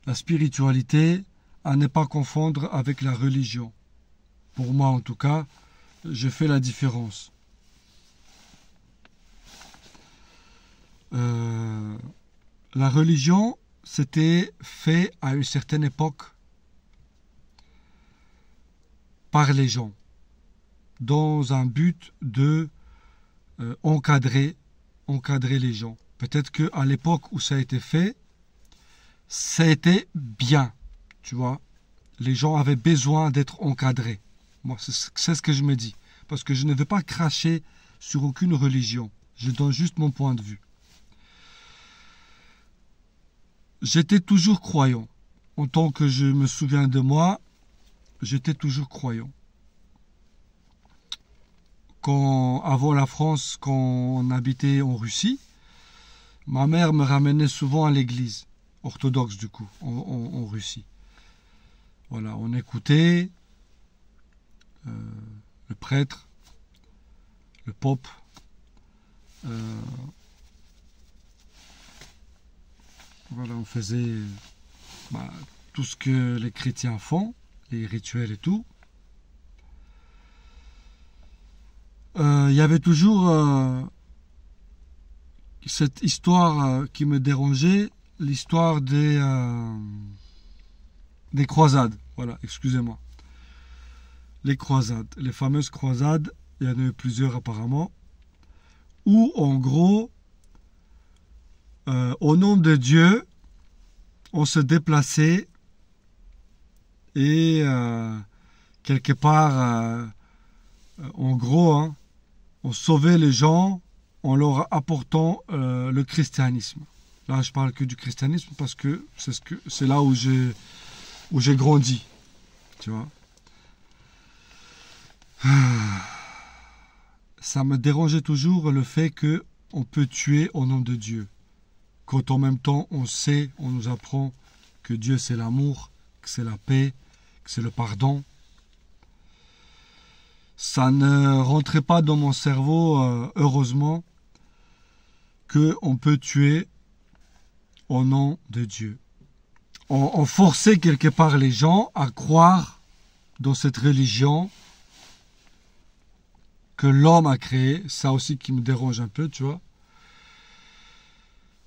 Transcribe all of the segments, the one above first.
la spiritualité à ne pas confondre avec la religion. Pour moi, en tout cas, je fais la différence. La religion, c'était fait à une certaine époque par les gens, dans un but de encadrer les gens. Peut-être qu'à l'époque où ça a été fait, ça a été bien, tu vois. Les gens avaient besoin d'être encadrés. Moi, c'est ce que je me dis. Parce que je ne veux pas cracher sur aucune religion. Je donne juste mon point de vue. J'étais toujours croyant. En tant que je me souviens de moi, j'étais toujours croyant. Avant la France, quand on habitait en Russie, ma mère me ramenait souvent à l'église, orthodoxe du coup, en Russie. Voilà, on écoutait le prêtre, le pope, voilà, on faisait tout ce que les chrétiens font, les rituels et tout. Il y avait toujours cette histoire qui me dérangeait, l'histoire des croisades. Voilà, excusez-moi. Les croisades, les fameuses croisades, il y en a eu plusieurs apparemment, où en gros, au nom de Dieu, on se déplaçait et quelque part, en gros, hein, on sauvait les gens en leur apportant le christianisme. Là, je parle que du christianisme parce que c'est là où j'ai grandi, tu vois. Ça me dérangeait toujours le fait que on peut tuer au nom de Dieu, quand en même temps on nous apprend que Dieu c'est l'amour, que c'est la paix, que c'est le pardon. Ça ne rentrait pas dans mon cerveau, heureusement, qu'on peut tuer au nom de Dieu. On forçait quelque part les gens à croire dans cette religion que l'homme a créée. Ça aussi qui me dérange un peu, tu vois.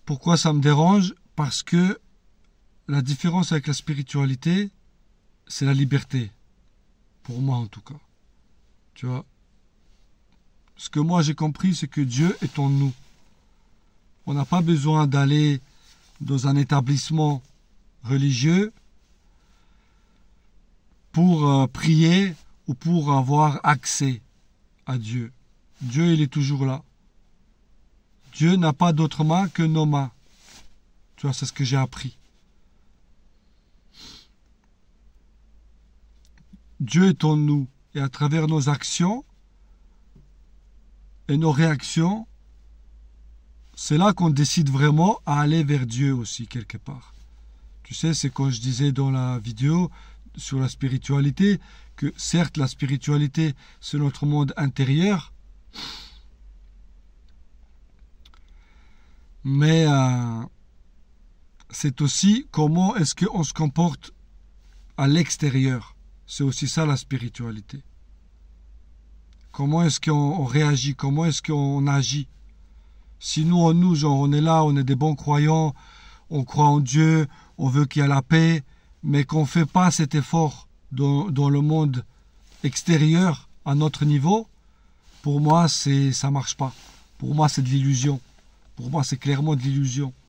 Pourquoi ça me dérange? Parce que la différence avec la spiritualité, c'est la liberté. Pour moi en tout cas. Tu vois, ce que moi j'ai compris, c'est que Dieu est en nous. On n'a pas besoin d'aller dans un établissement religieux pour prier ou pour avoir accès à Dieu. Dieu, il est toujours là. Dieu n'a pas d'autres mains que nos mains. Tu vois, c'est ce que j'ai appris. Dieu est en nous. Et à travers nos actions et nos réactions, c'est là qu'on décide vraiment à aller vers Dieu aussi, quelque part. Tu sais, c'est quand je disais dans la vidéo sur la spiritualité, que certes, la spiritualité, c'est notre monde intérieur, mais c'est aussi comment est-ce qu'on se comporte à l'extérieur. C'est aussi ça la spiritualité. Comment est-ce qu'on réagit? Comment est-ce qu'on agit? Si nous, genre, on est là, on est des bons croyants, on croit en Dieu, on veut qu'il y ait la paix, mais qu'on ne fait pas cet effort dans le monde extérieur, à notre niveau, pour moi, ça ne marche pas. Pour moi, c'est de l'illusion. Pour moi, c'est clairement de l'illusion.